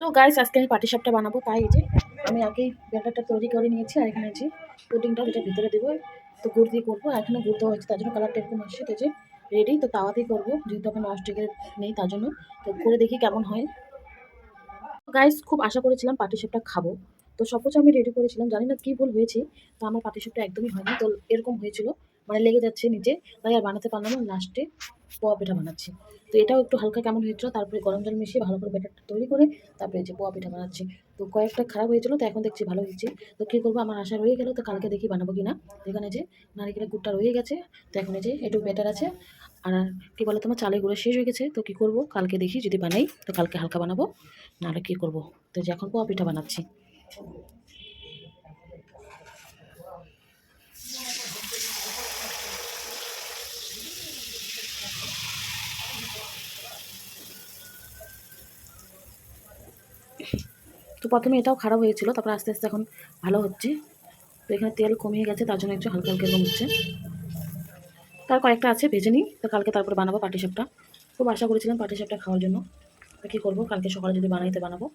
তো গাইস আজকে আমি পাটিসাপটা বানাবো, তাই এই যে আমি আগেই ব্যাটারটা তৈরি করে নিয়েছি। আর এখানে যে পুডিংটা যেটা ভিতরে দেবো, তো গুড় দিয়ে করবো। আর এখানে গুড় দেওয়া হয়েছে, তার জন্য কালারটা এরকম আসছে। তো যে রেডি, তো তাওয়াতেই করবো যেহেতু এখন ননস্টিকের নেই, তার জন্য তো করে দেখি কেমন হয়। গাইস খুব আশা করেছিলাম পাটিসাপটা খাবো, তো সব কিছু আমি রেডি করেছিলাম, জানি না কি ভুল হয়েছে। তো আমার পাটিসাপটা একদমই হয়নি, তো এরকম হয়েছিল, মানে লেগে যাচ্ছে নিচে, তাই আর বানাতে পারলাম না। লাস্টে পোয়া পিঠা বানাচ্ছি। তো এটাও একটু হালকা কেমন হয়েছিল, তারপরে গরম জল মিশিয়ে ভালো করে ব্যাটারটা তৈরি করে তারপরে যে পোয়া পিঠা বানাচ্ছি। তো কয়েকটা খারাপ হয়েছিল, তো এখন দেখছি ভালো হয়েছে। তো কী করবো, আমার আশা রয়ে গেল, তো কালকে দেখি বানাবো কিনা। তো এখানে যে নারিকেলের গুড়টা রয়ে গেছে, তো এখন এই যে একটু ব্যাটার আছে। আর কি বলো, তোমার চালের গুঁড়ো শেষ হয়ে গেছে, তো কি করব, কালকে দেখি যদি বানাই, তো কালকে হালকা বানাবো, নাহলে কি করব। তো যে এখন পোয়া পিঠা বানাচ্ছি। তো প্রথমে এটাও খারাপ হয়েছিল, তারপর আস্তে আস্তে এখন ভালো হচ্ছে। তো এখানে তেল কমিয়ে গেছে, তার জন্য একটু হালকা হালকা এরকম হচ্ছে। তার কয়েকটা আছে, ভেজে নিই, তো কালকে তারপরে বানাবো পাটিসাপটা। খুব আশা করেছিলাম পাটিসাপটা খাওয়ার জন্য। তো কী করবো, কালকে সকালে যদি বানাইতে বানাবো।